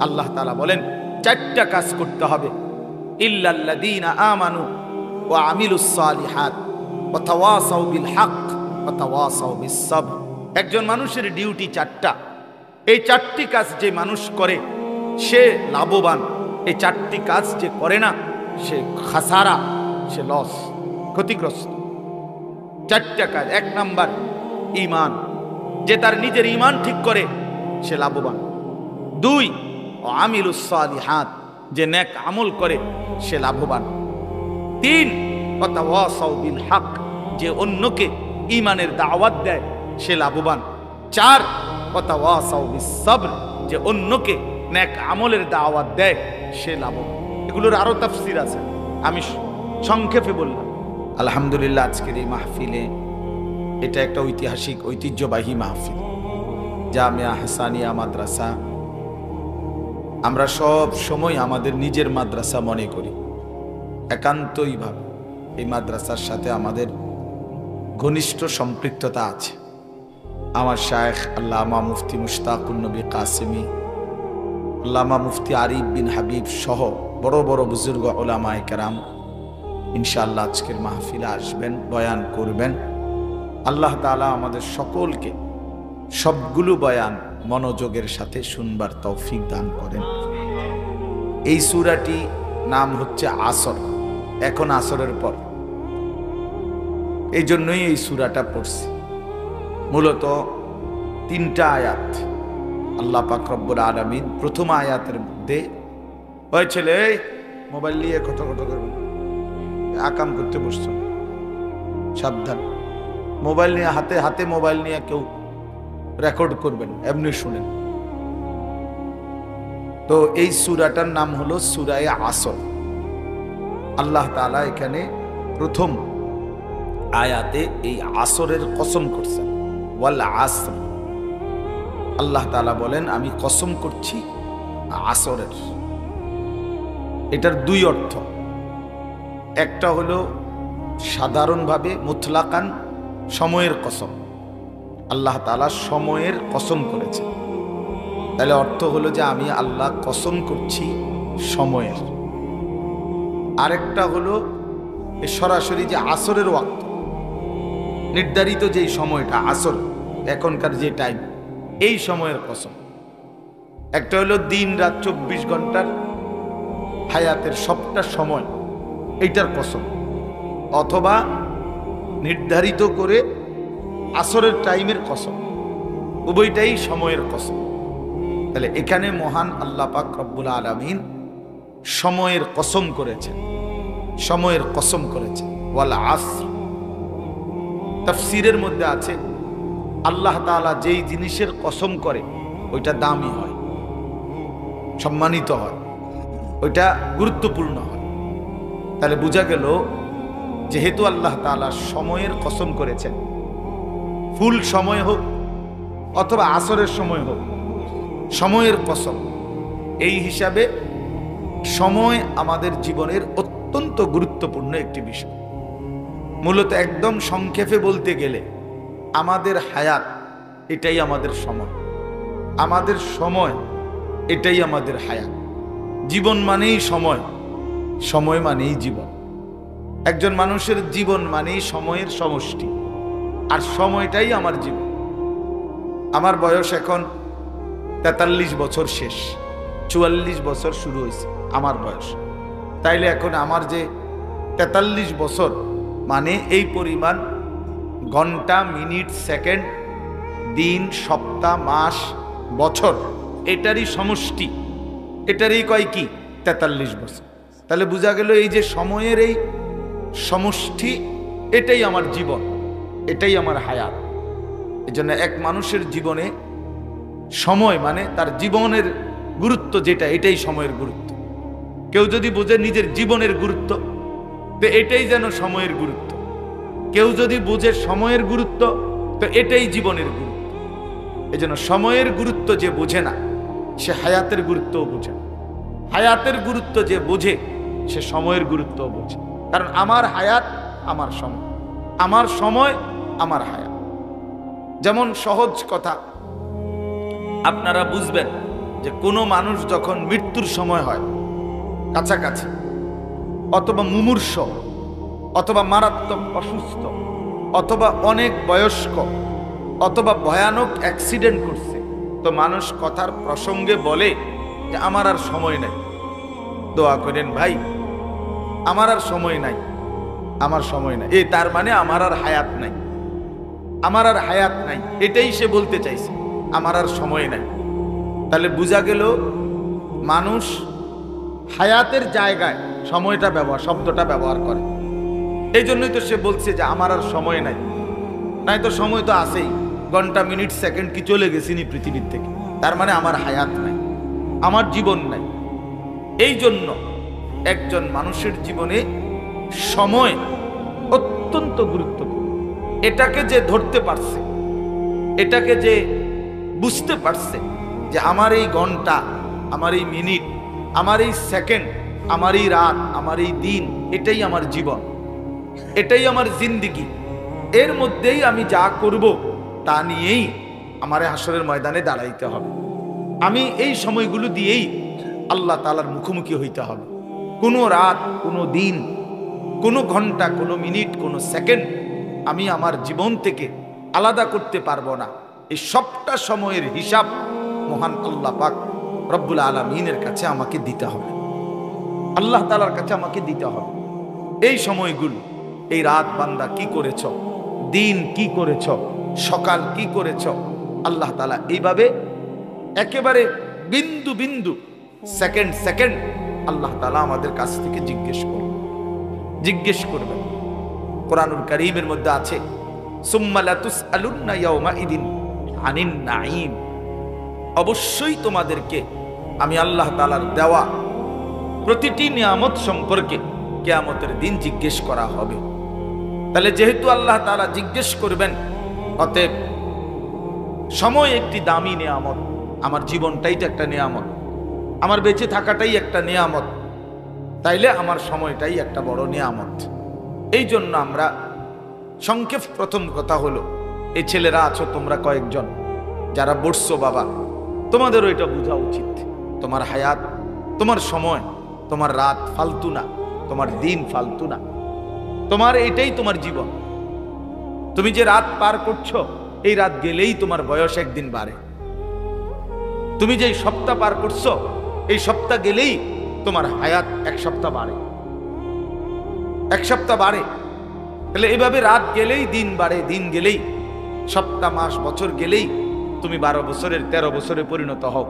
আল্লাহ তাআলা বলেন চারটা কাজ করতে হবে, ইল্লাল্লাযীনা আমানু ওয়া আমিলুস সালিহাত ওয়া তাওয়াসাউ বিল হক ওয়া তাওয়াসাউ বিস সাবর। একজন মানুষের ডিউটি চারটা। এই চারটি কাজ যে মানুষ করে সে লাভবান, এই চারটি কাজ যে করে না সে খাসারা, সে লস, ক্ষতিগ্রস্ত। চারটা কাজ। এক নাম্বার ঈমান, যে তার নিজের ঈমান ঠিক করে সে লাভবান। দুই, আমিলুস সালিহাত, যে নেক আমল করে সে লাভবান। তিন, ওয়াতাওয়াসাউ বিল হক, যে অন্যকে ঈমানের দাওয়াত দেয় সে লাভবান। চার, ওয়াতাওয়াসাউ বিস সাবর, যে অন্যকে নেক আমলের দাওয়াত দেয় সে লাভবান। এগুলোর আরো তাফসীর আছে, আমি সংক্ষেপে বললাম। আলহামদুলিল্লাহ, আজকের এই মাহফিলে এটা একটা ঐতিহাসিক ঐতিহ্যবাহী মাহফিল, জামিয়া হাসানিয়া মাদ্রাসা। আমরা সব সময় আমাদের নিজের মাদ্রাসা মনে করি, একান্তইভাবে এই মাদ্রাসার সাথে আমাদের ঘনিষ্ঠ সম্পৃক্ততা আছে। আমার শায়েখ আল্লামা মুফতি মুশতাকুন নবী কাসেমি, আল্লামা মুফতি আরিফ বিন হাবিব সহ বড় বড় বুজুর্গ উলামায়ে কেরাম ইনশাআল্লাহ আজকের মাহফিলে আসবেন, বয়ান করবেন। আল্লাহ তাআলা আমাদের সকলকে সবগুলো বয়ান মনোযোগের সাথে শুনবার তৌফিক দান করেন। এই সূরাটি নাম হচ্ছে আসর, এখন আসরের পর, এই জন্যই এই সূরাটা পড়ছি। মূলত তিনটা আয়াত। আল্লাহ পাক রব্বুল আলামিন প্রথম আয়াতের মধ্যে, ওই ছেলে মোবাইল নিয়ে কথা করবেন, আকাম করতে বসছো, সাবধান। মোবাইল নিয়ে হাতে মোবাইল নিয়ে কেউ রেকর্ড করবেন, এমনি শুনেন। তো এই সূরাটার নাম হলো সূরায়ে আসর। আল্লাহ তাআলা এখানে প্রথম আয়াতে এই আসরের কসম করছেন, ওয়াল আসর। আল্লাহ তাআলা বলেন আমি কসম করছি আসরের। এটার দুই অর্থ। একটা হলো সাধারণভাবে মুতলাকান সময়ের কসম, আল্লাহ তাআলা সময়ের কসম করেছে, তাহলে অর্থ হলো যে আমি আল্লাহ কসম করছি সময়ের। আরেকটা হলো সরাসরি যে আসরের ওয়াক্ত, নির্ধারিত যেই সময়টা আসর, এখনকার যে টাইম, এই সময়ের কসম। একটা হলো দিন রাত 24 ঘন্টার হায়াতের সবটা সময়, এইটার কসম। অথবা নির্ধারিত করে আসরের টাইমের কসম, উভয়টাই সময়ের কসম। তাহলে এখানে মহান আল্লাহ পাক রব্বুল আলামিন সময়ের কসম করেছেন, সময়ের কসম করেছেন। ওয়াল আসর। তাফসীরের মধ্যে আছে আল্লাহ তাআলা যেই জিনিসের কসম করে ওইটা দামি হয়, সম্মানিত হয়, ওইটা গুরুত্বপূর্ণ হয়। তাহলে বোঝা গেল যেহেতু আল্লাহ তাআলা সময়ের কসম করেছেন, ফুল সময় হোক অথবা আসরের সময় হোক, সময়ের কসম। এই হিসাবে সময় আমাদের জীবনের অত্যন্ত গুরুত্বপূর্ণ একটি বিষয়। মূলত একদম সংক্ষেপে বলতে গেলে আমাদের হায়াত এটাই আমাদের সময়, আমাদের সময় এটাই আমাদের হায়াত। জীবন মানেই সময়, সময় মানেই জীবন। একজন মানুষের জীবন মানেই সময়ের সমষ্টি, আর সময়টাই আমার জীবন। আমার বয়স এখন 43 বছর শেষ, 44 বছর শুরু হয়েছে আমার বয়স। তাইলে এখন আমার যে 43 বছর, মানে এই পরিমাণ ঘন্টা, মিনিট, সেকেন্ড, দিন, সপ্তাহ, মাস, বছর, এটারই সমষ্টি, এটারই কয় কি 43 বছর। তাহলে বোঝা গেল এই যে সময়ের এই সমষ্টি, এটাই আমার জীবন, এটাই আমার হায়াত। এজন্য এক মানুষের জীবনে সময় মানে তার জীবনের গুরুত্ব যেটা, এটাই সময়ের গুরুত্ব। কেউ যদি বোঝে নিজের জীবনের গুরুত্ব, তো এটাই যেন সময়ের গুরুত্ব। কেউ যদি বোঝে সময়ের গুরুত্ব, তো এটাই জীবনের গুরুত্ব। এজন্য সময়ের গুরুত্ব যে বোঝে না সে হায়াতের গুরুত্বও বোঝে না। হায়াতের গুরুত্ব যে বোঝে সে সময়ের গুরুত্বও বোঝে। কারণ আমার হায়াত আমার সময়, আমার সময় আমার হায়াত। যেমন সহজ কথা আপনারা বুঝবেন, যে কোনো মানুষ যখন মৃত্যুর সময় হয় কাছাকাছি, অথবা মুমূর্ষ, অথবা মারাত্মক অসুস্থ, অথবা অনেক বয়স্ক, অথবা ভয়ানক অ্যাক্সিডেন্ট করছে, তো মানুষ কথার প্রসঙ্গে বলে যে আমার আর সময় নাই, দোয়া করেন ভাই আমার আর সময় নাই, আমার সময় নাই, এই তার মানে আমার আর হায়াত নাই, আমার আর হায়াত নাই, এটাই সে বলতে চাইছে, আমার আর সময় নাই। তাহলে বোঝা গেল মানুষ হায়াতের জায়গায় সময়টা শব্দটা ব্যবহার করে। এই জন্যই তো সে বলছে যে আমার আর সময় নাই, নাই তো সময় তো আছেই, ঘন্টা মিনিট সেকেন্ড কি চলে গেছিনি পৃথিবীর থেকে, তার মানে আমার হায়াত নাই, আমার জীবন নাই। এই জন্য একজন মানুষের জীবনে সময় অত্যন্ত গুরুত্বপূর্ণ। এটাকে যে ধরতে পারছে, এটাকে যে বুঝতে পারছে যে আমার এই ঘন্টা, আমার এই মিনিট, আমার এই সেকেন্ড, আমার এই রাত, আমার এই দিন, এটাই আমার জীবন, এটাই আমার জিন্দেগি, এর মধ্যেই আমি যা করব তা নিয়েই আমার হাসরের ময়দানে দাঁড়াইতে হবে। আমি এই সময়গুলো দিয়েই আল্লাহ তাআলার মুখোমুখি হইতে হবে। কোনো রাত, কোনো দিন, কোনো ঘন্টা, কোনো মিনিট, কোনো সেকেন্ড আমি আমার জীবন থেকে আলাদা করতে পারবো না। এই সবটা সময়ের হিসাব মহান আল্লাহ পাক রব্বুল আলামিনের কাছে আমাকে দিতে হবে, আল্লাহ তাআলার কাছে আমাকে দিতে হবে। এই সময়গুলো, এই রাত বান্দা কি করেছ, দিন কি করেছ, সকাল কি করেছ, আল্লাহ তাআলা এইভাবে একেবারে বিন্দু বিন্দু, সেকেন্ড সেকেন্ড আল্লাহ তাআলা আমাদের কাছ থেকে জিজ্ঞেস করবেন। কোরআনুল কারীমের মধ্যে আছে সুম্মা লাতুসআলুন্না ইয়াওমাইদিন আনিন নাঈম, অবশ্যই তোমাদেরকে আমি আল্লাহ তাআলার দেওয়া প্রতিটি নিয়ামত সম্পর্কে কিয়ামতের দিন জিজ্ঞেস করা হবে। তাহলে যেহেতু আল্লাহ তাআলা জিজ্ঞেস করবেন, অতএব সময় একটি দামি নিয়ামত, আমার জীবনটাই তো একটা নিয়ামত, আমার বেঁচে থাকাটাই একটা নিয়ামত, তাইলে আমার সময়টাই একটা বড় নিয়ামত। এই জন্য আমরা সংক্ষেপ প্রথম কথা হলো, এই ছেলেরা আছো তোমরা কয়েকজন যারা বসছো, বাবা তোমাদেরও এটা বোঝা উচিত, তোমার হায়াত, তোমার সময়, তোমার রাত ফালতু না, তোমার দিন ফালতু না, তোমার এটাই তোমার জীবন। তুমি যে রাত পার করছো, এই রাত গেলেই তোমার বয়স একদিন বাড়ে। তুমি যে সপ্তাহ পার করছো, এই সপ্তাহ গেলেই তোমার হায়াত এক সপ্তাহ বাড়ে, এক সপ্তাহ বাড়ে। তাহলে এইভাবে রাত গেলেই দিন বাড়ে, দিন গেলেই সপ্তাহ, মাস, বছর গেলেই তুমি 12 বছরের 13 বছরে পরিণত হও।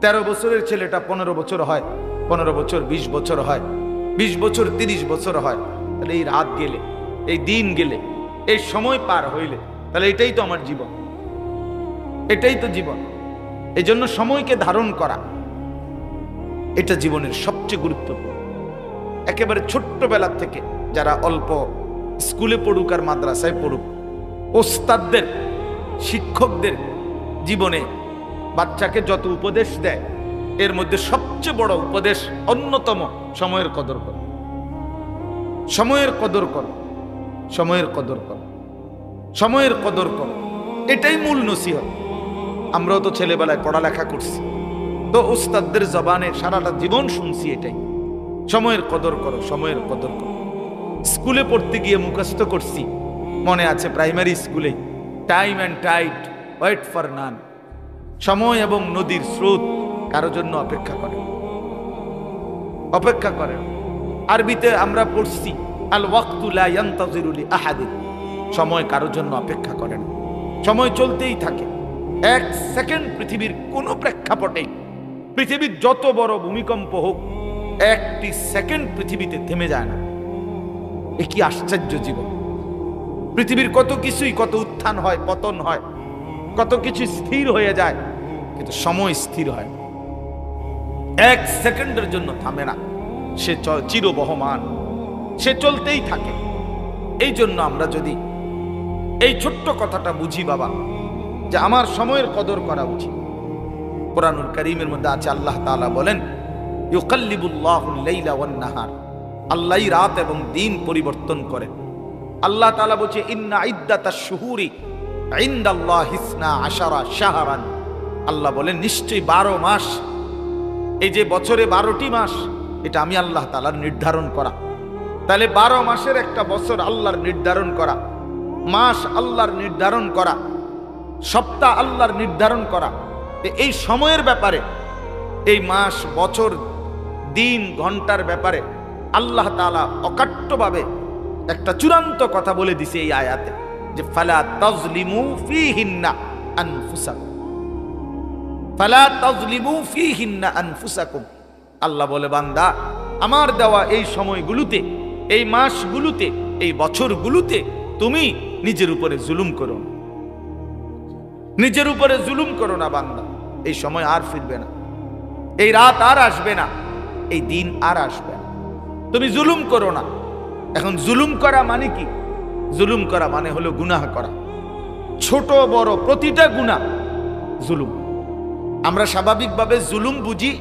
13 বছরের ছেলেটা 15 বছর হয়, 15 বছর 20 বছর হয়, 20 বছর 30 বছর হয়। তাহলে এই রাত গেলে, এই দিন গেলে, এই সময় পার হইলে, তাহলে এটাই তো আমার জীবন, এটাই তো জীবন। এই জন্য সময়কে ধারণ করা এটা জীবনের সবচেয়ে গুরুত্বপূর্ণ। একেবারে ছোট্টবেলা থেকে যারা অল্প স্কুলে পড়ুক আর মাদ্রাসায় পড়ুক, ওস্তাদদের, শিক্ষকদের জীবনে বাচ্চাকে যত উপদেশ দেয়, এর মধ্যে সবচেয়ে বড় উপদেশ অন্যতম সময়ের কদর করো, সময়ের কদর করো, সময়ের কদর করো, সময়ের কদর করো। এটাই মূল নসিহত। আমরাও তো ছেলেবেলায় পড়ালেখা করছি, তো ওস্তাদদের জবানে সারাটা জীবন শুনছি এটাই, সময়ের কদর করো, সময়ের কদর করো। স্কুলে পড়তে গিয়ে মুখস্থ করছি, মনে আছে প্রাইমারি স্কুলে, time and tide wait for none, সময় এবং নদীর স্রোত কারোর জন্য অপেক্ষা করে, অপেক্ষা করে। আরবিতে আমরা পড়ছি আল ওয়াক্তু লা ইয়ান্তাযিরু লি আহাদিন, সময় কারোর জন্য অপেক্ষা করে না, সময় চলতেই থাকে। এক সেকেন্ড পৃথিবীর কোনো প্রেক্ষাপটে, পৃথিবীর যত বড় ভূমিকম্প হোক, একটি সেকেন্ড পৃথিবীতে থেমে যায় না। এ কি আশ্চর্য জীবন! পৃথিবীর কত কিছুই, কত উত্থান হয়, পতন হয়, কত কিছু স্থির হয়ে যায়, কিন্তু সময় স্থির হয় না, এক সেকেন্ডের জন্য থামে না, সে চিরবহমান, সে চলতেই থাকে। এই জন্য আমরা যদি এই ছোট্ট কথাটা বুঝি বাবা, যে আমার সময়ের কদর করা উচিত। কোরআনুল কারীমের মধ্যে আছে, আল্লাহ তাআলা বলেন ইউকাল্লিবুল্লাহুল লাইলা ওয়ান নাহার, আল্লাহই রাত এবং দিন পরিবর্তন করেন। আল্লাহ তাআলা বলছে ইন্না ইদ্দাতাশ শুহুরি ইনদাল্লাহি 12 শাহরান, আল্লাহ বলেন নিশ্চয়ই 12 মাস, এই যে বছরে 12টি মাস, এটা আমি আল্লাহ তাআলার নির্ধারণ করা। তাহলে 12 মাসের একটা বছর আল্লাহর নির্ধারণ করা, মাস আল্লাহর নির্ধারণ করা, সপ্তাহ আল্লাহর নির্ধারণ করা। এই সময়ের ব্যাপারে, এই মাস, বছর, দিন, ঘন্টার ব্যাপারে আল্লাহ তাআলা অকাট্যভাবে একটা চূড়ান্ত কথা বলে দিছে এই আয়াতে, যে ফালা তাজলিমু ফীহিন্না আনফুসাকুম, ফালা তাজলিমু ফীহিন্না আনফুসাকুম। আল্লাহ বলে, বান্দা, আমার দেওয়া এই সময়গুলোতে, এই মাসগুলোতে, এই বছরগুলোতে তুমি নিজের উপরে জুলুম করো না, নিজের উপরে জুলুম করো না বান্দা। এই সময় আর ফিরবে না, এই রাত আর আসবে না, এই দিন আর আসবে না, তুমি জুলুম করো না। এখন জুলুম করা মানে কি? জুলুম করা মানে হলো গুনাহ করা, ছোট বড় প্রতিটা গুনাহ জুলুম। আমরা স্বাভাবিকভাবে জুলুম বুঝি,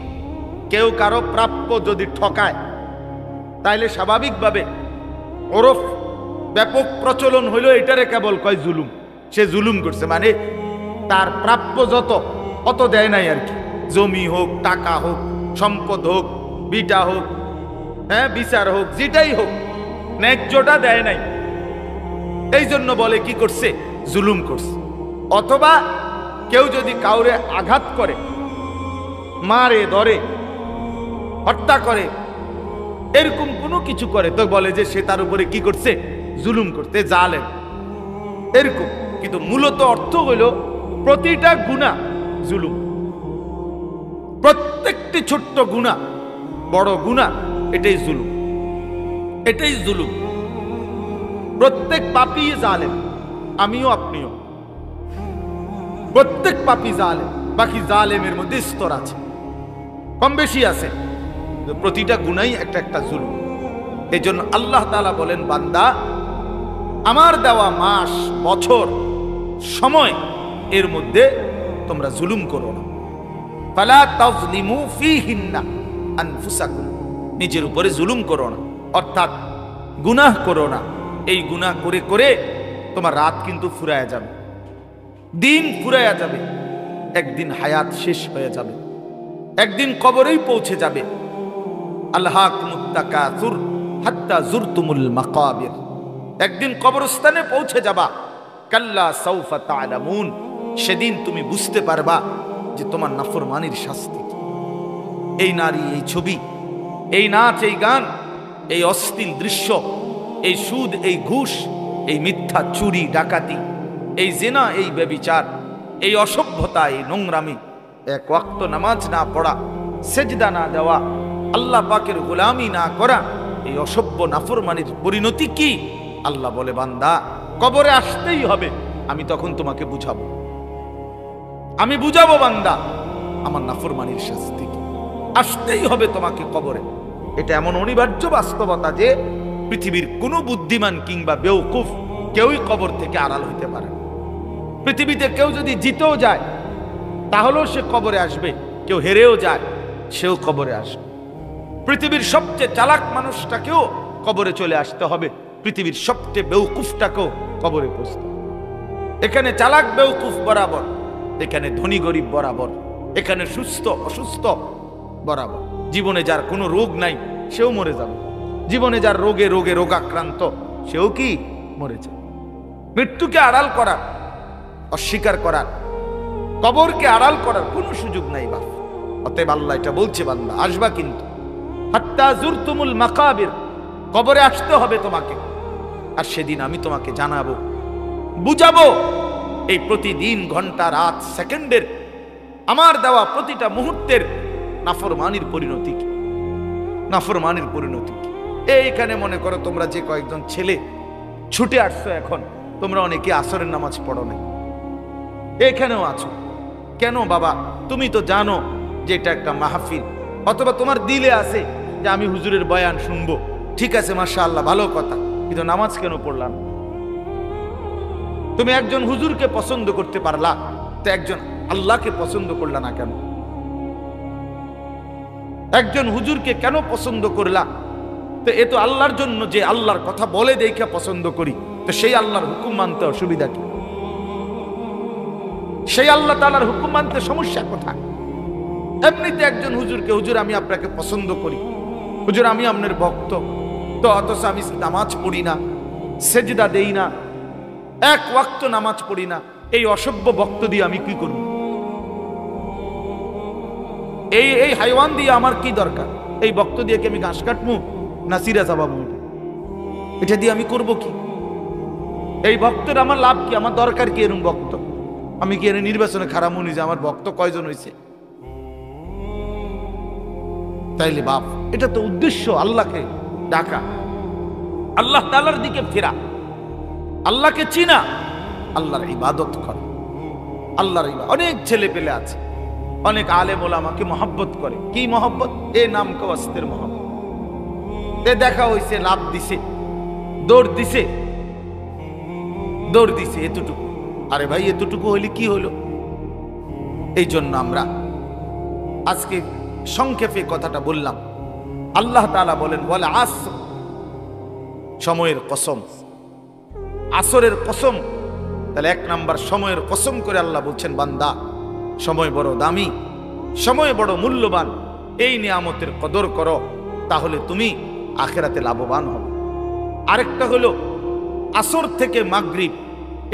কেউ কারো প্রাপ্য যদি ঠকায়, তাইলে স্বাভাবিকভাবে ওরফ ব্যাপক প্রচলন হইলো এটারে কেবল কয় জুলুম। সে জুলুম করছে, মানে তার প্রাপ্য যত অত দেয় নাই আর কি। জমি হোক, টাকা হোক, সম্পদ হোক, বিটা হোক, হ্যাঁ বিচার হোক, যেটাই হোক, ন্যায্যটা দেয় নাই, এই জন্য বলে কি করছে? জুলুম করছে। অথবা কেউ যদি কাউরে আঘাত করে, মারে, ধরে, হত্যা করে, এরকম কোনো কিছু করে, তো বলে যে সে তার উপরে কি করছে? জুলুম করতে, জালেম, এরকম। কিন্তু মূলত অর্থ হইল প্রতিটা গুনাহ জুলুম, প্রত্যেকটি ছোট্ট গুনাহ, বড় গুনাহ, এটাই জুলুম, এটাই জুলুম। প্রত্যেক পাপী জালেম, আমিও আপনিও, প্রত্যেক পাপী জালেম। বাকি জালেমের মধ্যে স্তর আছে, কম বেশি আছে, প্রতিটা গুনাহই একটা একটা জুলুম। এই জন্য আল্লাহ তাআলা বলেন, বান্দা, আমার দেওয়া মাস, বছর, সময়, এর মধ্যে তোমরা জুলুম করো না। ফালা তাজলিমু ফীহিন্না আনফুসাকুম, নিজের উপরে জুলুম করো না, অর্থাৎ গুনাহ করো না। এই গুনাহ করে করে তোমার রাত কিন্তু ফুরায়া যাবে, দিন ফুরায়া যাবে, একদিন হায়াত শেষ হয়ে যাবে, একদিন কবরেই পৌঁছে যাবে। আলহাকুমুত তাকাসুর হাত্তা জুরতুমুল মাকাবির, একদিন কবরস্থানে পৌঁছে যাবা। কাল্লা সাউফা তা'লামুন, সেদিন তুমি বুঝতে পারবা যে তোমার নাফরমানির শাস্তি কি। এই নারী, এই ছবি, এই নাচ, এই গান, এই অশ্লীল দৃশ্য, এই সুদ, এই ঘুষ, এই মিথ্যা, চুরি, ডাকাতি, এই জিনা, এই ব্যভিচার, এই অসভ্যতা, এই নোংরামি, এক ওয়াক্ত নামাজ না পড়া, সেজদা না দেওয়া, আল্লাহ পাকের গোলামি না করা, এই অসভ্য নাফরমানির পরিণতি কি? আল্লাহ বলে, বান্দা, কবরে আসতেই হবে, আমি তখন তোমাকে বুঝাবো, আমি বুঝাবো বান্দা আমার নাফরমানির শাস্তি কি। আসতেই হবে তোমাকে কবরে। এটা এমন অনিবার্য বাস্তবতা যে পৃথিবীর কোনো বুদ্ধিমান কিংবা বেওকুফ কেউই কবর থেকে আড়াল হইতে পারে না। পৃথিবীতে কেউ যদি জিতেও যায় তাহলেও সে কবরে আসবে, কেউ হেরেও যায় সেও কবরে আসবে। পৃথিবীর সবচেয়ে চালাক মানুষটাকেও কবরে চলে আসতে হবে, পৃথিবীর সবচেয়ে বেওকুফটাকেও কবরে পৌঁছতে হবে। এখানে চালাক বেওকুফ বরাবর, এখানে ধনী গরিব বরাবর, এখানে সুস্থ অসুস্থ বরাবর। জীবনে যার কোনো রোগ নাই সেও মরে যাবে, জীবনে যার রোগে রোগে রোগাক্রান্ত সেও কি মরে যাবে। মৃত্যুকে আড়াল করার, অস্বীকার করার, কবরকে আড়াল করার কোনো সুযোগ নাই বাপ। অতএব আল্লাহ এটা বলছে, বান্দা আসবা কিন্তু, হাত্তা জুরতুমুল মাকাবির, কবরে আসতে হবে তোমাকে। আর সেদিন আমি তোমাকে জানাবো, বুঝাবো এই প্রতিদিন, ঘন্টা, রাত, সেকেন্ডের, আমার দেওয়া প্রতিটা মুহূর্তের নাফরমানির পরিণতি কি, নাফরমানির পরিণতি কি। এইখানে মনে করো তোমরা যে কয়েকজন ছেলে ছুটে আসছো, এখন তোমরা অনেকে আসরের নামাজ পড়ো নাই, এখানেও আছো কেন বাবা? তুমি তো জানো যে এটা একটা মাহফিল, অথবা তোমার দিলে আছে যে আমি হুজুরের বয়ান শুনবো, ঠিক আছে মাশাআল্লাহ, ভালো কথা, কিন্তু নামাজ কেন পড়লাম? তুমি একজন হুজুরকে পছন্দ করতে পারলা, তো একজন আল্লাহকে পছন্দ করলা না কেন? একজন হুজুরকে কেন পছন্দ করলা? তো এ তো আল্লাহর জন্য, যে আল্লাহর কথা বলে দেখে পছন্দ করি, তো সেই আল্লাহর হুকুম মানতে অসুবিধা কি? সেই আল্লাহ তাআলার হুকুম মানতে সমস্যা কোথায়? এমনিতে একজন হুজুরকে, হুজুর আমি আপনাকে পছন্দ করি, হুজুর আমি আপনার ভক্ত, তো অথচ আমি নামাজ পড়ি না, সেজদা দেই না, এক ওয়াক্ত নামাজ পড়ি না, এই অসভ্য ভক্ত দিয়ে আমি কি করব? এই হাইওয়ান দিয়ে আমার কি দরকার? এই ভক্ত দিয়ে কি আমি ঘাস কাটবো না সিরা চাবাবো? এটা দিয়ে আমি করব কি? এই ভক্তের আমার লাভ কি? আমার দরকার কি এরকম ভক্ত? আমি কি এর নির্বাচনে খারাপ মনে যে আমার ভক্ত কয়জন হয়েছে? তাইলে বাপ, এটা তো উদ্দেশ্য আল্লাহকে ডাকা, আল্লাহ তাআলার দিকে ফেরা, আল্লাহকে চিনা, আল্লাহর ইবাদত করা। আল্লাহর ইবাদত। অনেক ছেলে পেলে আছে, অনেক আলেম ওলামাকে মহব্বত করে। কি মহব্বত? এ নাম কে ওয়াস্তের মহব্বত। এ দেখা হইছে, লাভ দিছে, দৌড় দিছে, দৌড় দিছে এতটুকু। আরে ভাই, এতটুকু হইলে কি হলো? এই জন্য আমরা আজকে সংক্ষেপে কথাটা বললাম। আল্লাহ তাআলা বলেন ওয়াল আসর, সময়ের কসম, আসরের কসম। তাহলে এক নাম্বার সময়ের কসম করে আল্লাহ বলছেন, বান্দা সময় বড় দামি, সময় বড় মূল্যবান, এই নিয়ামতের কদর করো, তাহলে তুমি আখিরাতে লাভবান হবে। আরেকটা হলো আসর থেকে মাগরিব,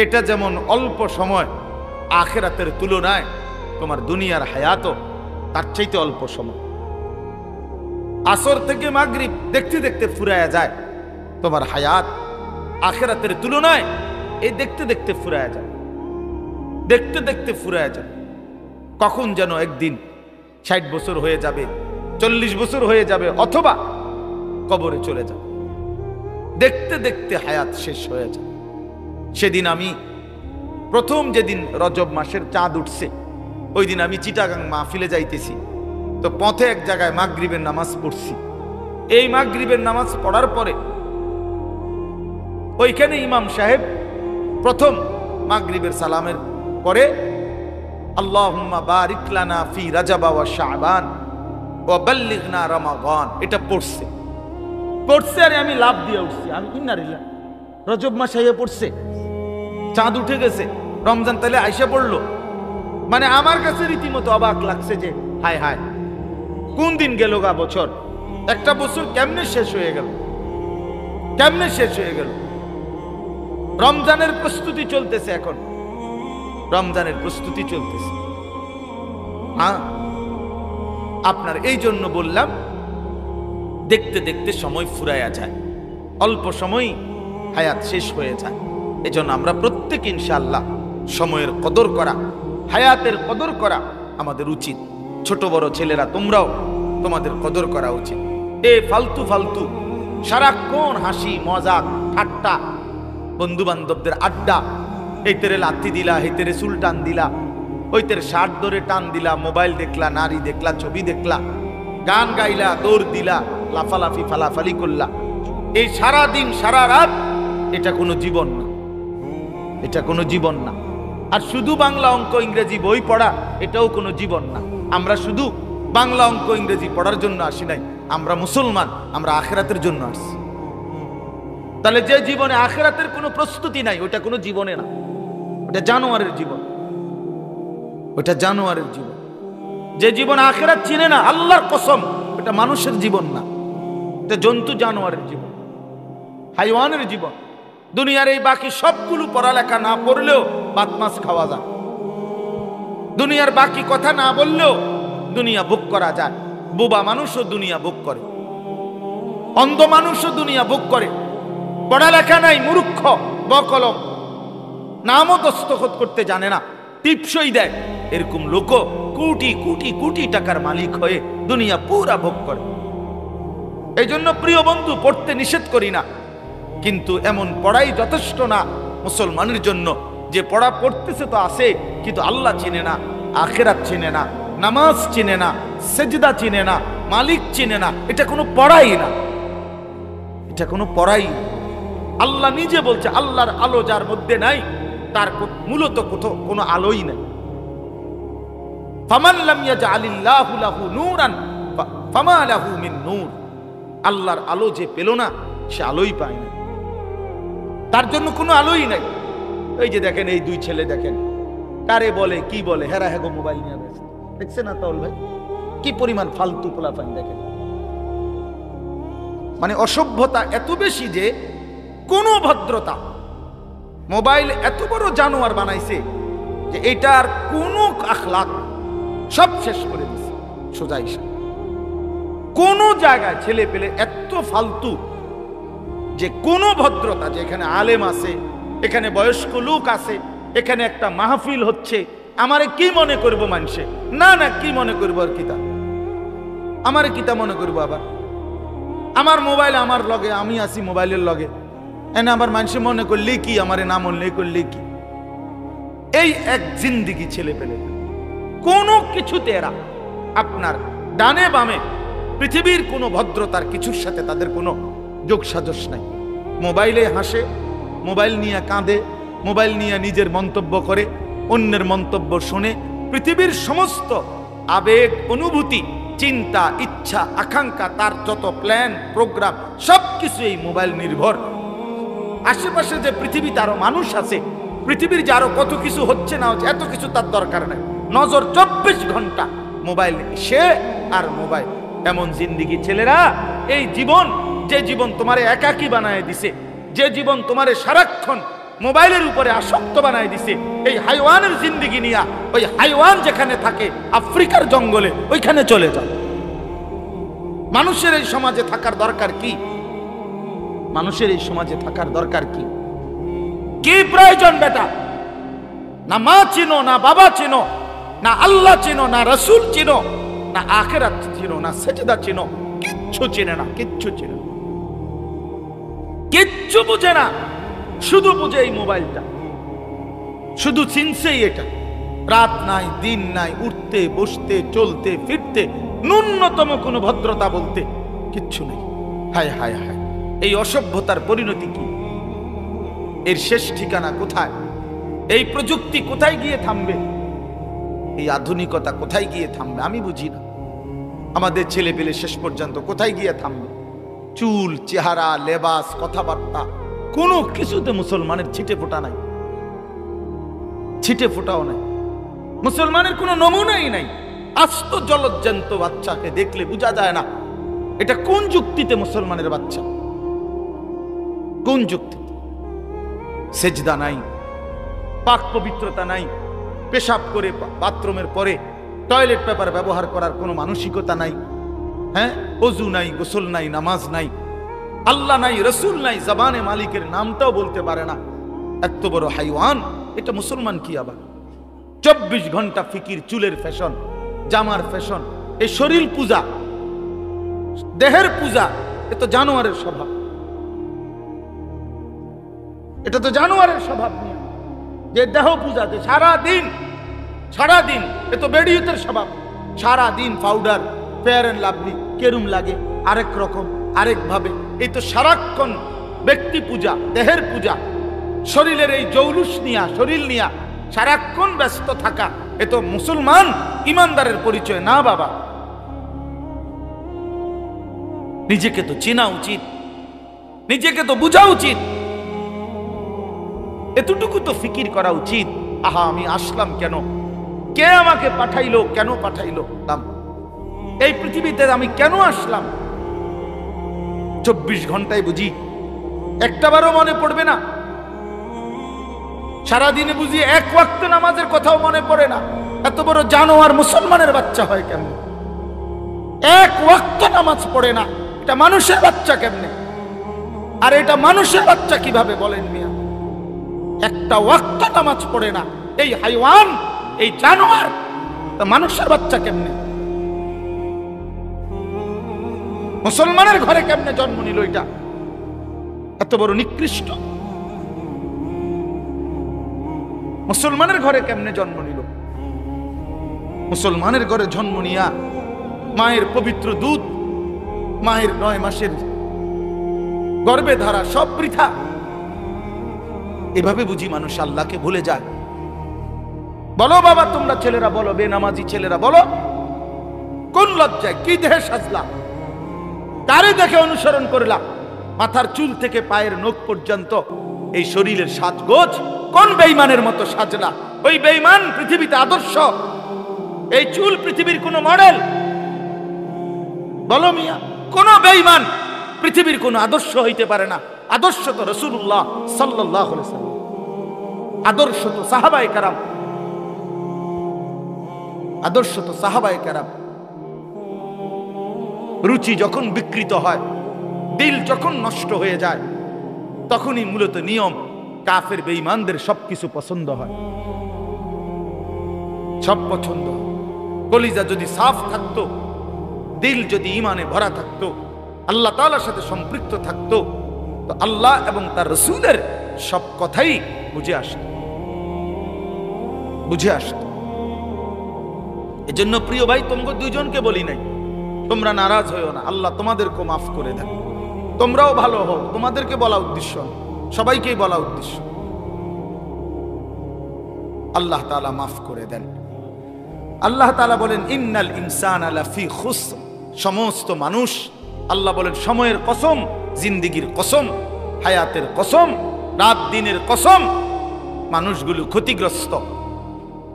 এটা যেমন অল্প সময়, আখিরাতের তুলনায় তোমার দুনিয়ার হায়াতও তার চাইতে অল্প সময়। আসর থেকে মাগরিব দেখতে দেখতে ফুরায়া যায় তোমার হায়াত, আখিরাতের তুলনায় এই দেখতে দেখতে ফুরায়া যায়, দেখতে দেখতে ফুরায়া যায়। কখন যেন একদিন 60 বছর হয়ে যাবে, 40 বছর হয়ে যাবে, অথবা কবরে চলে যাবে। দেখতে দেখতে হায়াত শেষ হয়ে যায়। সেদিন আমি প্রথম যেদিন রজব মাসের চাঁদ উঠছে, ওই দিন আমি চিটাগাং মাহফিলে যাইতেছি, তো পথে এক জায়গায় মাগরিবের নামাজ পড়ছি। এই মাগরিবের নামাজ পড়ার পরে ওইখানে ইমাম সাহেব প্রথম মাগরিবের সালামের পরে আল্লাহুম্মা বারিক লানা ফি রাজাবা ওয়া শাবান ওয়া বাল্লিগনা রমাদান, এটা পড়ছে। আর আমি লাভ দিয়ে উঠছি, আমি ইন্নারিল্লাহ, রজব মাস আইয়া পড়ছে, চাঁদ উঠে গেছে, রমজান তাহলে আইসা পড়লো। মানে আমার কাছে রীতিমতো অবাক লাগছে যে হায় হায়, কোন দিন গেল গা বছর, একটা বছর কেমনে শেষ হয়ে গেল, কেমনে শেষ হয়ে গেল। রমজানের প্রস্তুতি চলতেছে, এখন রমজানের প্রস্তুতি চলতেছে। হ্যাঁ, আপনার এই জন্য বললাম, দেখতে দেখতে সময় ফুরাইয়া যায়, অল্প সময় হায়াত শেষ হয়ে যায়। এজন্য আমরা প্রত্যেক ইনশাআল্লাহ সময়ের কদর করা, হায়াতের কদর করা আমাদের উচিত। ছোট বড় ছেলেরা তোমরাও তোমাদের কদর করা উচিত। ফালতু ফালতু সারাক্ষণ হাসি মজাক ঠাট্টা, বন্ধু বান্ধবদের আড্ডা, এই তেরে লাথি দিলা, এই তেরে চুল টান দিলা, ওই তেরে শার্ট ধরে টান দিলা, মোবাইল দেখলা, নারী দেখলা, ছবি দেখলা, গান গাইলা, দৌড় দিলা, লাফালাফি ফালাফালি করলা, এই সারা দিন সারা রাত, এটা কোনো জীবন না, এটা কোনো জীবন না। আর শুধু বাংলা অঙ্ক ইংরেজি বই পড়া, এটাও কোনো জীবন না। আমরা শুধু বাংলা অঙ্ক ইংরেজি পড়ার জন্য আসি নাই, আমরা মুসলমান, আমরা আখিরাতের জন্য আসছি। তাহলে যে জীবনে আখিরাতের কোনো প্রস্তুতি নাই, ওটা কোনো জীবনে না, ওটা জানোয়ারের জীবন, ওটা জানোয়ারের জীবন। যে জীবন আখিরাত চিনে না, আল্লাহর কসম, ওটা মানুষের জীবন না, এটা জন্তু জানোয়ারের জীবন, হাইওয়ানের জীবন। দুনিয়ার এই বাকি সবগুলো পড়ালেখা না পড়লেও ভাত মাছ খাওয়া যায়, দুনিয়ার বাকি কথা না বললেও দুনিয়া ভোগ করা যায়। বোবা মানুষও দুনিয়া ভোগ করে, অন্ধ মানুষও দুনিয়া ভোগ করে। পড়ালেখা নাই, মূর্খ, বকলম, নামও দস্তখত করতে জানে না, টিপসই দেয়, এরকম লোক কোটি কোটি কোটি টাকার মালিক হয়ে দুনিয়া পুরা ভোগ করে। এই জন্য প্রিয় বন্ধু, পড়তে নিষেধ করি না, কিন্তু এমন পড়াই যথেষ্ট না মুসলমানের জন্য যে পড়া পড়তেছে তো আছে, কিন্তু আল্লাহ চিনে না, আখিরাত চিনে না, নামাজ চিনে না, সেজদা চিনে না, মালিক চিনে না। এটা কোনো পড়াই না, এটা কোনো পড়াই। আল্লাহ নিজে বলছে, আল্লাহর আলো যার মধ্যে নাই তার মূলত কোনো আলোই নাই। ফামান লাম ইয়াজআলিল্লাহু লাহু নূরান ফামা লাহু মিন নূর। আল্লাহর আলো যে পেল না, সে আলোই পায় না, তার জন্য কোনো আলোই নাই। এই যে দেখেন, এই দুই ছেলে দেখেন, কারে বলে কি বলে, হেরা হেগো মোবাইল নিয়ে ব্যস্ত। দেখছেন না তাহলে ভাই কি পরিমাণ ফালতু পোলাপান দেখেন। মানে অসভ্যতা এত বেশি যে কোনো ভদ্রতা, মোবাইল এত বড় জানোয়ার বানাইছে যে এটার কোনো আখলাক সব শেষ করে দিছে। সোজা হিসাব কোন জায়গায় ছেলে পেলে এত ফালতু যে কোনো ভদ্রতা, যে এখানে আলেম আছে, এখানে বয়স্ক লোক আছে, এখানে একটা মাহফিল হচ্ছে, আমারে কি মনে করব মানুষে? না না, কি মনে করবো আর কিতা, আমারে কিতা মনে করবো? আবার আমার মোবাইল আমার লগে, আমি আছি মোবাইলের লগে, এনে আবার মানুষে মনে করলে কি, আমারে না মনে করলে কি? এই এক জিন্দিগি ছেলে পেলে কোনো কিছুতে এরা আপনার ডানে বামে পৃথিবীর কোনো ভদ্রতার কিছুর সাথে তাদের কোনো যোগ সাজস নাই। মোবাইলে হাসে, মোবাইল নিয়ে কাঁদে, মোবাইল নিয়ে নিজের মন্তব্য করে, অন্যের মন্তব্য শুনে, পৃথিবীর সমস্ত আবেগ, অনুভূতি, চিন্তা, ইচ্ছা, আকাঙ্ক্ষা, তার যত প্ল্যান প্রোগ্রাম সবকিছু এই মোবাইল নির্ভর। আশেপাশে যে পৃথিবীতে আরো মানুষ আছে, পৃথিবীর যে আরো কত কিছু হচ্ছে না হচ্ছে, এত কিছু তার দরকার নাই। নজর 24 ঘন্টা মোবাইল, সে আর মোবাইল। এমন জিন্দিগি ছেলেরা, এই জীবন, যে জীবন তোমারে একাকী বানায় দিছে, যে জীবন তোমারে সারাক্ষণ মোবাইলের উপরে আসক্ত বানায় দিছে, এই হাইওয়ানের জিন্দিগি নিয়া ওই হাইওয়ান যেখানে থাকে আফ্রিকার জঙ্গলে, ওইখানে চলে যাও। মানুষের এই সমাজে থাকার দরকার কি? মানুষের এই সমাজে থাকার দরকার কি? কি প্রয়োজন বেটা? না মা চিনো, না বাবা চিনো, না আল্লাহ চিনো, না রসুল চিনো, না আখিরাত চিনো, না সেজদা চিনো, কিচ্ছু চিনে না, কিচ্ছু চিনে না, কিচ্ছু বুঝে না, শুধু বুঝে এই মোবাইলটা, শুধু চিনছেই এটা। রাত নাই, দিন নাই, উঠতে বসতে চলতে ফিরতে ন্যূনতম কোনো ভদ্রতা বলতে কিচ্ছু নেই। হায় হায় হায়, এই অসভ্যতার পরিণতি কি? এর শেষ ঠিকানা কোথায়? এই প্রযুক্তি কোথায় গিয়ে থামবে? এই আধুনিকতা কোথায় গিয়ে থামবে? আমি বুঝি না। আমাদের ছেলে পেলে শেষ পর্যন্ত কোথায় গিয়ে থামবে? চুল, চেহারা, লেবাস, কথাবার্তা, কোনো কিছুতে মুসলমানের ছিটে ফোটা নাই, ছিটে ফোটাও নাই। মুসলমানের কোনো নমুনাই নাই। আস্ত জলজ্জান্ত বাচ্চাকে দেখলে বোঝা যায় না এটা কোন যুক্তিতে মুসলমানের বাচ্চা, কোন যুক্তিতে? সেজদা নাই, পাক পবিত্রতা নাই, পেশাব করে বাথরুমের পরে টয়লেট পেপার ব্যবহার করার কোনো মানসিকতা নাই, হ্যাঁ, ওযু নাই, গোসল নাই, নামাজ নাই, আল্লাহ নাই, রসুল নাই, জবানে মালিকের নামটাও বলতে পারে না। এত বড় হাইওয়ান, এটা মুসলমান কি আবার? 24 ঘন্টা ফিকির, চুলের ফ্যাশন, জামার ফ্যাশন, এই শরীর পূজা, দেহের পূজা, এ তো জানোয়ারের স্বভাব। এটা তো জানোয়ারের স্বভাব নিয়ে যে দেহ পূজা, যে সারাদিন এ তো বেডিয়তের স্বভাব। সারাদিন পাউডার, ফেয়ার এন্ড লাভলি, কেরুম লাগে আরেক রকম, আরেক ভাবে। এই তো সারাক্ষণ ব্যক্তি পূজা, দেহের পূজা, শরীরের এই জৌলুস নিয়া, শরীর নিয়া সারাক্ষণ ব্যস্ত থাকা, এ তো মুসলমান ইমানদারের পরিচয় না বাবা। নিজেকে তো চেনা উচিত, নিজেকে তো বোঝা উচিত, এতটুকু তো ফিকির করা উচিত। আহা, আমি আসলাম কেন? কে আমাকে পাঠাইলো? কেন পাঠাইলো? এই পৃথিবীতে আমি কেন আসলাম? 24 ঘন্টায় বুঝি একটাবারও মনে পড়বে না? সারাদিনে বুঝি এক ওয়াক্ত নামাজের কথাও মনে পড়ে না? এত বড় জানোয়ার মুসলমানের বাচ্চা হয় কেমনে? এক ওয়াক্ত নামাজ পড়ে না, এটা মানুষের বাচ্চা কেমনে? আর এটা মানুষের বাচ্চা কিভাবে বলেন মিয়া? একটা ওয়াক্ত নামাজ পড়ে না, এই হাইওয়ান, এই জানোয়ার, তা মানুষের বাচ্চা কেমনে? মুসলমানের ঘরে কেমনে জন্ম নিল? এটা এত বড় নিকৃষ্ট মুসলমানের ঘরে কেমনে জন্ম নিল? মুসলমানের ঘরে জন্ম নিয়া মায়ের পবিত্র দুধ, মায়ের 9 মাসের গর্ভে ধারা সব বৃথা। এভাবে বুঝি মানুষ আল্লাহকে ভুলে যায়? বলো বাবা, তোমরা ছেলেরা বলো, বেনামাজি ছেলেরা বলো, কোন লজ্জায় কি দেহে সাজলা? কারে দেখে অনুসরণ করলা? মাথার চুল থেকে পায়ের নখ পর্যন্ত এই শরীরের সাজগোজ কোন বেঈমানের মতো সাজলা? ওই বেঈমান পৃথিবীতে আদর্শ, এই চুল পৃথিবীর কোন মডেল? বলো মিয়া, কোন বেঈমান পৃথিবীর কোন আদর্শ হইতে পারে না। আদর্শ তো রাসূলুল্লাহ সাল্লাল্লাহু আলাইহি ওয়াসাল্লাম, আদর্শ তো সাহাবায়ে কেরাম, আদর্শ তো সাহাবায়ে কেরাম। রুচি যখন বিকৃত হয়, দিল যখন নষ্ট হয়ে যায়, তখনই মূলত নিয়ম কাফের বেঈমানদের সবকিছু পছন্দ হয়, সব পছন্দ। কলিজা যদি সাফ থাকতো, দিল যদি ঈমানে ভরা থাকতো, আল্লাহ তাআলার সাথে সম্পৃক্ত থাকতো, তো আল্লাহ এবং তার রাসূলের সব কথাই বুঝে আসতো, বুঝে আসতো। এজন্য প্রিয় ভাই, তোমাকে দুইজনকে বলি নাই, তোমরা নারাজ হইও না, আল্লাহ তোমাদেরকে মাফ করে দেন। তোমরাও ভালো হও, তোমাদেরকে বলা উদ্দেশ্য, সবাইকেই বলা উদ্দেশ্য। আল্লাহ তাআলা মাফ করে দেন। আল্লাহ তাআলা বলেন ইন্নাল ইনসানা লাফি খুসর, সমস্ত মানুষ, আল্লাহ বলেন সময়ের কসম, জিন্দেগীর কসম, হায়াতের কসম, রাত দিনের কসম, মানুষগুলো ক্ষতিগ্রস্ত,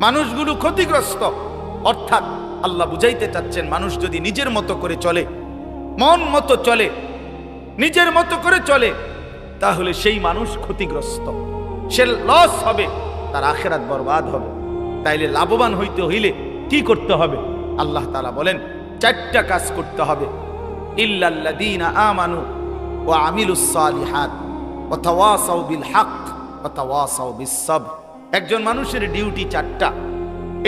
মানুষগুলো ক্ষতিগ্রস্ত। অর্থাৎ আল্লাহ বুঝাইতে চাচ্ছেন, মানুষ যদি নিজের মতো করে চলে, মন মতো চলে, নিজের মতো করে চলে, তাহলে সেই মানুষ ক্ষতিগ্রস্ত, সে লস হবে, তার আখিরাত বরবাদ হবে। তাইলে লাভবান হইতে হইলে কি করতে হবে? আল্লাহ তাআলা বলেন চারটা কাজ করতে হবে। ইল্লাল্লাযীনা আমানু ওয়া আমিলুস সালিহাত ওয়া তাওয়াসাউ বিল হক ওয়া তাওয়াসাউ বিস সাবর। একজন মানুষের ডিউটি চারটা।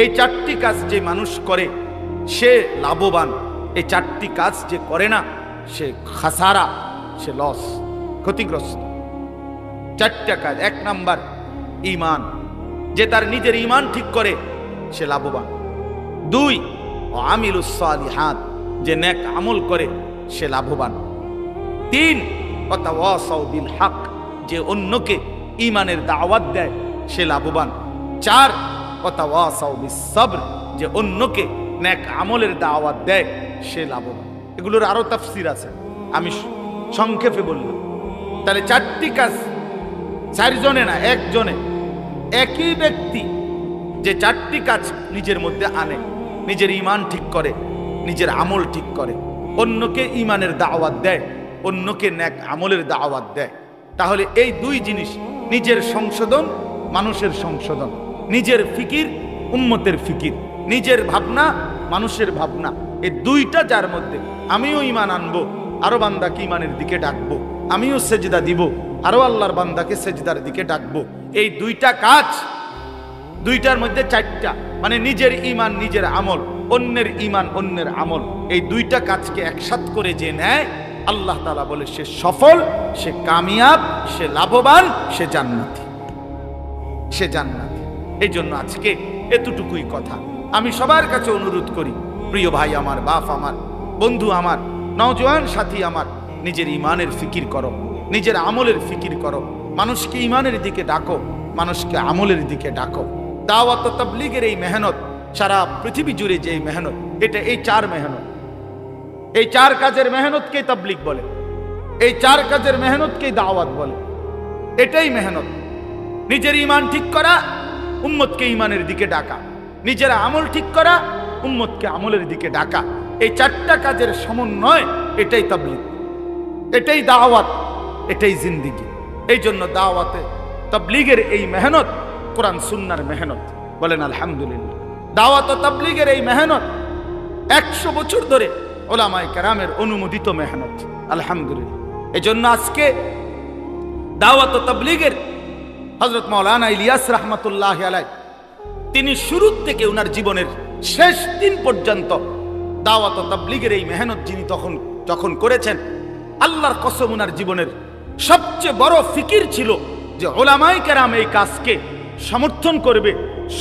এই চারটি কাজ যে মানুষ করে সে লাভবান, এই চারটি কাজ যে করে না সে খাসারা, সে লস, ক্ষতিগ্রস্ত। চারটা কাজ। এক নাম্বার ঈমান, যে তার নিজের ঈমান ঠিক করে সে লাভবান। দুই, আমিলুস সালিহাত, যে নেক আমল করে সে লাভবান। তিন, ওয়াতাওয়াসাউ বিল হক, যে অন্যকে ঈমানের দাওয়াত দেয় সে লাভবান। চার, ওয়াতাওয়াসাউ বিস সাবর, যে অন্যকে নেক আমলের দাওয়াত দেয় সে লাভবান। এগুলোর আরো তাফসীর আছে, আমি সংক্ষেপে বললাম। তাহলে চারটি কাজ চারজনে না, একজনে, একই ব্যক্তি যে চারটি কাজ নিজের মধ্যে আনে, নিজের ঈমান ঠিক করে, নিজের আমল ঠিক করে, অন্যকে ঈমানের দাওয়াত দেয়, অন্যকে নেক আমলের দাওয়াত দেয়, তাহলে এই দুই জিনিস, নিজের সংশোধন, মানুষের সংশোধন, নিজের ফিকির, উম্মতের ফিকির, নিজের ভাবনা, মানুষের ভাবনা, এই দুইটা যার মধ্যে, আমিও ঈমান আনবো, আরো বান্দাকে ঈমানের দিকে ডাকবো, আমিও সেজদা দিব, আরো আল্লাহর বান্দাকে সেজদার দিকে ডাকবো। এই দুইটা কাজ, দুইটার মধ্যে চারটা, মানে নিজের ঈমান নিজের আমল, অন্যের ঈমান অন্যের আমল, এই দুইটা কাজকে একসাথ করে যে নেয়, আল্লাহ তাআলা বলে সে সফল, সে কামিয়াব, সে লাভবান, সে জান্নাতি, সে জান্নাতি। এই জন্য আজকে এতটুকুই কথা। আমি সবার কাছে অনুরোধ করি, প্রিয় ভাই আমার, বাপ আমার, বন্ধু আমার, নওজোয়ান সাথী আমার, নিজের ঈমানের ফিকির করো, নিজের আমলের ফিকির করো, মানুষকে ঈমানের দিকে ডাকো, মানুষকে আমলের দিকে ডাকো। দাওয়াত ও তাবলীগের এই মেহনত, সারা পৃথিবী জুড়ে যে মেহনত, এটা এই চার মেহনত, এই চার কাজের মেহনতকে তাবলীগ বলে, এই চার কাজের মেহনতকে দাওয়াত বলে। এটাই মেহনত। নিজের ঈমান ঠিক করা, উম্মতকে ঈমানের দিকে ডাকা, নিজের আমল ঠিক করা, উম্মতকে আমলের দিকে ডাকা, এই চারটা কাজের সমন্বয়, এটাই তাবলীগ, এটাই দাওয়াত, এটাই জিন্দেগি। এই জন্য দাওয়াতে তাবলীগের এই মেহনত কোরআন সুন্নাহর মেহনত। বলেন আলহামদুলিল্লাহ। দাওয়াত ও তাবলীগের এই মেহনত 100 বছর ধরে উলামায়ে কেরামের অনুমোদিত মেহনত, আলহামদুলিল্লাহ। এই জন্য আজকে দাওয়াত ও তাবলীগের হযরত মাওলানা ইলিয়াস রাহমাতুল্লাহি আলাইহি, তিনি শুরু থেকে ওনার জীবনের শেষ দিন পর্যন্ত দাওয়াত ও তাবলীগের এই মেহনত যিনি যখন করেছেন, আল্লাহর কসম ওনার জীবনের সবচেয়ে বড় ফিকির ছিল যে উলামায়ে কেরাম এই কাজকে সমর্থন করবে,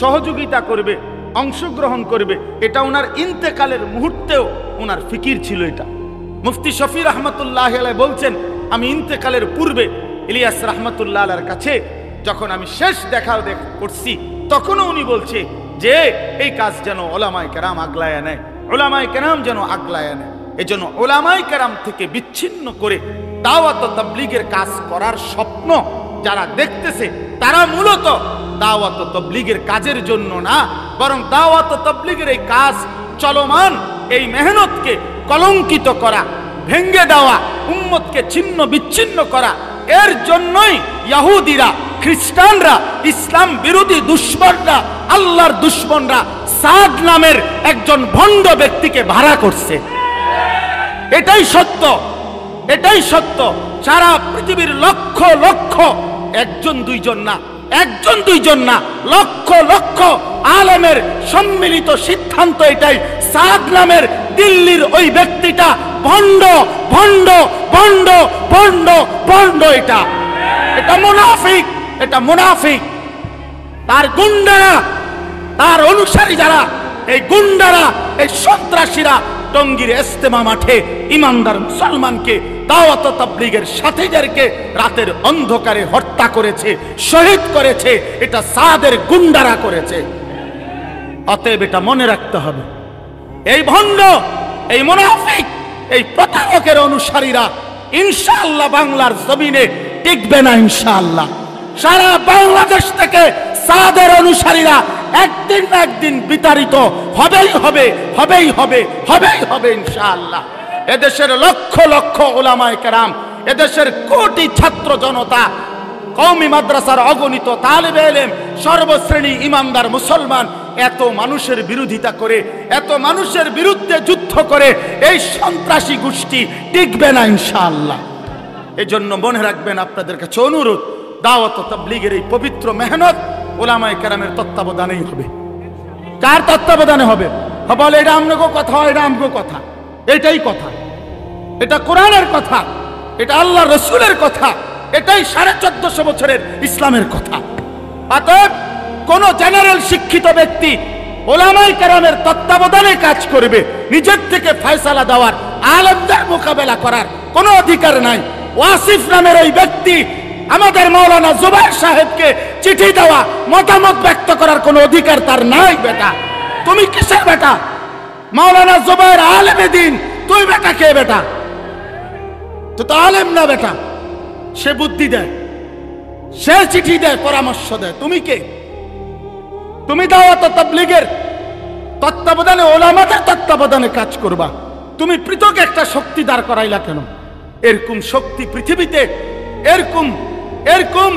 সহযোগিতা করবে, অংশগ্রহণ করবে। এটা ওনার ইন্তেকালের মুহূর্তেও ওনার ফিকির ছিল এটা। মুফতি শফি রহমতুল্লাহ আলাইহি বলছেন, আমি ইন্তেকালের পূর্বে ইলিয়াস রহমতুল্লাহ আলাইহির কাছে যখন আমি শেষ দেখা করছি, তখনও উনি বলছে যে এই কাজ যেন উলামায়ে কেরাম আগলায়া নেয়, উলামায়ে কেরাম যেন আগলায়া নেয়। এজন্য উলামায়ে কেরাম থেকে বিচ্ছিন্ন করে দাওয়াত ও তাবলীগের কাজ করার স্বপ্ন যারা দেখতেছে তারা মূলত দাওয়াত ও তাবলীগের কাজের জন্য না, বরং দাওয়াত ও তাবলীগের এই কাজ চলমান, এই মেহনতকে কলঙ্কিত করা, ভেঙ্গে দেওয়া, উম্মতকে ছিন্ন বিচ্ছিন্ন করা, এর জন্যই ইহুদিরা, খ্রিস্টানরা, ইসলাম বিরোধী দুশমনরা, আল্লাহর দুশমনরা সাদ নামের একজন ভণ্ড ব্যক্তিকে ভাড়া করছে। এটাই সত্য, এটাই সত্য। সারা পৃথিবীর লক্ষ লক্ষ, একজন দুইজন না, একজন দুইজন না, লক্ষ লক্ষ আলেমের সম্মিলিত সিদ্ধান্ত এটাই, সাদ নামের দিল্লির ওই ব্যক্তিটা ভণ্ড ভণ্ড ভণ্ড ভণ্ড ভণ্ড। এটা মুনাফিক, এটা মুনাফিক। তার গুন্ডারা, তার অনুসারী যারা, এই গুন্ডারা, এই সন্ত্রাসীরা টঙ্গীর ইজতেমা মাঠে ইমানদার মুসলমানকে, দাওয়াত ও তাবলীগের সাথীদেরকে রাতের অন্ধকারে হত্যা করেছে, শহীদ করেছে। এটা সাদের গুন্ডারা করেছে। অতএব এটা মনে রাখতে হবে, এই ভণ্ড, এই মুনাফিক, এই প্রতারকের অনুসারীরা ইনশাআল্লাহ বাংলার জমিনে টিকবে না। ইনশাআল্লাহ সারা বাংলাদেশ থেকে সাদের অনুসারীরা একদিন না একদিন বিতাড়িত হবেই হবে, হবেই হবে, হবেই হবে ইনশাআল্লাহ। এদেশের লক্ষ লক্ষ উলামায়ে কেরাম, এদেশের কোটি ছাত্র জনতা, কওমি মাদ্রাসার অগণিত তালেবে ইলম, সর্বশ্রেণী ইমানদার মুসলমান এত মানুষের বিরোধিতা করে, এত মানুষের বিরুদ্ধে যুদ্ধ করে এই সন্ত্রাসী গোষ্ঠী টিকবে না ইনশাআল্লাহ। এজন্য মনে রাখবেন, আপনাদের কাছে অনুরোধ, দাওয়াত ও তাবলীগের এই পবিত্র মেহনত উলামায়ে কেরামের তত্ত্বাবধানেই হবে। কার তত্ত্বাবধানে হবে? বলে এটা আমগো কথা, এটা আমগো কথা, এটাই কথা, এটা কোরআনের কথা, এটা আল্লাহ রসুলের কথা, এটাই 1450 বছরের ইসলামের কথা। অতএব কোন জেনারেল শিক্ষিত ব্যক্তি উলামায়ে কেরামের তত্ত্বাবধানে কাজ করবে, নিজের থেকে ফয়সালা দেওয়ার, আলেমদের মোকাবেলা করার কোনো অধিকার নাই। ওয়াসিফ নামের ওই ব্যক্তি আমাদের মাওলানা জুবায়ের সাহেবকে চিঠি দেওয়া, মতামত ব্যক্ত করার কোনো অধিকার তার নাই। বেটা তুমি কিসের বেটা? মাওলানা জুবায়ের আলেমে দ্বীন, তুই বেটা কে? বেটা তুই তো আলেম না বেটা। সে বুদ্ধি দেয়, সে চিঠি দেয়, পরামর্শ দেয়, তুমি কে? তুমি দাওয়াত ও তাবলীগের তত্ত্বাবধানে, উলামাদের তত্ত্বাবধানে কাজ করবা। তুমি পৃথক একটা শক্তি দাঁড় করাইলা কেন? এরকম শক্তি পৃথিবীতে, এরকম এরকম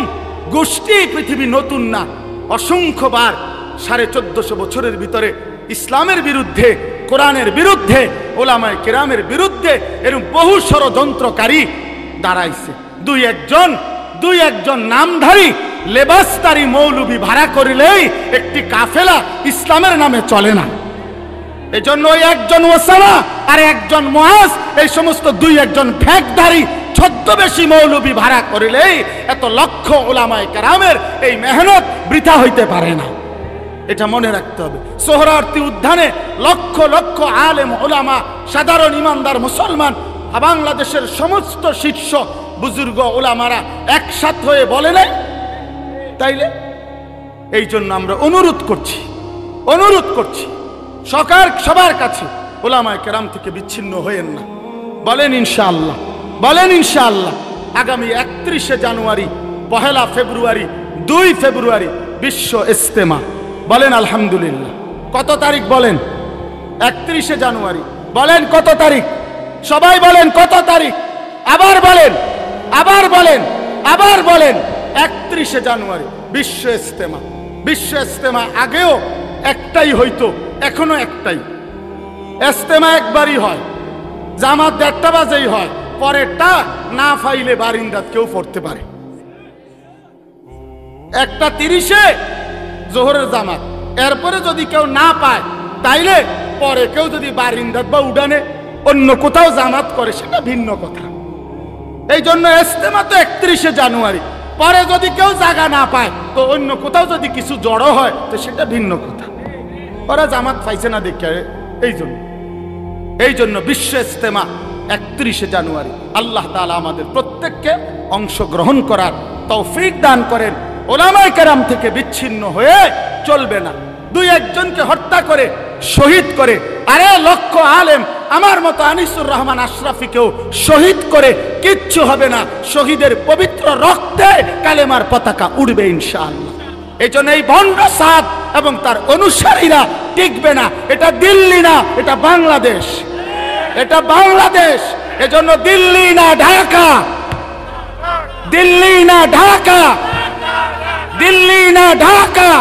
গোষ্ঠী পৃথিবী নতুন না। অসংখ্যবার 1450 বছরের ভিতরে ইসলামের বিরুদ্ধে, কোরআনের বিরুদ্ধে, উলামায়ে কেরামের বিরুদ্ধে এরকম বহু ষড়যন্ত্রকারী দাঁড়াইছে। দুই একজন নামধারী লেবাসদারি মৌলবি ভাড়া করিলেই একটি কাফেলা ইসলামের নামে চলে না। এজন্য ওই একজন ওসামা আর একজন মুআজ, এই সমস্ত দুই একজন ফ্যাকধারী ছদ্মবেশী মৌলবি ভাড়া করিলেই এত লক্ষ উলামায়ে কেরামের এই মেহনত বৃথা হইতে পারে না। এটা মনে রাখতে হবে। সোহরাওয়ার্দী উদ্যানে লক্ষ লক্ষ আলেম উলামা, সাধারণ ইমানদার মুসলমান, বাংলাদেশের সমস্ত শীর্ষ বুজুর্গ উলামারা একসাথ হয়ে বলে নাই? তাইলে এই জন্য আমরা অনুরোধ করছি সবার কাছে, উলামায়ে কেরাম থেকে বিচ্ছিন্ন হয়েন না। বলেন ইনশাআল্লাহ, বলেন ইনশাআল্লাহ। আগামী 31শে জানুয়ারি, 1 ফেব্রুয়ারি, 2 ফেব্রুয়ারি বিশ্ব ইজতেমা। বলেন আলহামদুলিল্লাহ। কত তারিখ বলেন? 31শে জানুয়ারি। বলেন কত তারিখ? সবাই বলেন কত তারিখ? আবার বলেন, আবার বলেন, আবার বলেন। 31শে জানুয়ারি বিশ্ব ইজতেমা। বিশ্ব ইজতেমা আগেও একটাই হইতো, এখনো একটাই। ইজতেমা একবারই হয়, জামাত 1টা বাজেই হয়, পরেরটা না পাইলে বারিন্দাত কেউ পড়তে পারে। 1:30-এ জোহরের জামাত, এরপরে যদি কেউ না পায় তাইলে পরে কেউ যদি বারিন্দাত বা উডানে অন্য কোথাও জামাত করে সেটা ভিন্ন কথা। এই জন্য ইজতেমা তো 31শে জানুয়ারি, পরে যদি কেউ জায়গা না পায় তো অন্য কোথাও যদি কিছু জড়ো হয় তো সেটা ভিন্ন কথা। ওরা জামাত পাইছে না দেখে, এই জন্য বিশ্ব ইজতেমা 31শে জানুয়ারি। আল্লাহ তাআলা আমাদের প্রত্যেককে অংশগ্রহণ করার তৌফিক দান করেন। উলামায়ে কেরাম থেকে বিচ্ছিন্ন হয়ে চলবে না। দুই একজনকে হত্যা করে, শহীদ করে, আরে লক্ষ আলেম আমার মতো আনিসুর রহমান আশরাফিকেও শহীদ করে কিচ্ছু হবে না, শহীদের পবিত্র রক্তে কালেমার পতাকা উড়বে ইনশাআল্লাহ। এই জন্য এই ভণ্ড সাদ এবং তার অনুসারীরা টিকবে না। এটা দিল্লি না, এটা বাংলাদেশ, এটা বাংলাদেশ। এজন্য দিল্লি না ঢাকা, দিল্লি না ঢাকা, দিল্লি না ঢাকা,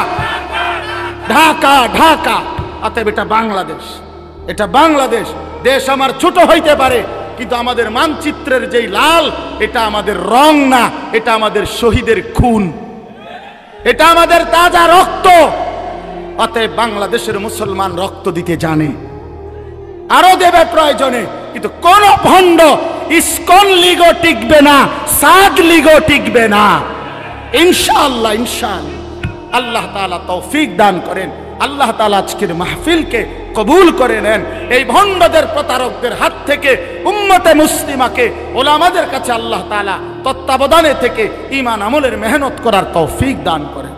ঢাকা ঢাকা। অতএব এটা বাংলাদেশ, এটা বাংলাদেশ। দেশ আমার ছোট হইতে পারে, কিন্তু আমাদের মানচিত্রের যেই লাল, এটা আমাদের রং না, এটা আমাদের শহীদের খুন, এটা আমাদের তাজা রক্ত। অতএব বাংলাদেশের মুসলমান রক্ত দিতে জানে, আরো দেবে প্রয়োজনে। কিন্তু কোন ভণ্ড ইসকন লীগও টিকবে না, সাদ লীগও টিকবে না ইনশাআল্লাহ, ইনশাআল্লাহ। আল্লাহ তাআলা তৌফিক দান করেন। আল্লাহ তাআলা আজকের মাহফিলকে কবুল করে নেন। এই ভণ্ডদের প্রতারকদের হাত থেকে উম্মতে মুসলিমাকে ওলামাদের কাছে আল্লাহ তাআলা তত্ত্বাবধানে থেকে ঈমান আমলের মেহনত করার তৌফিক দান করেন।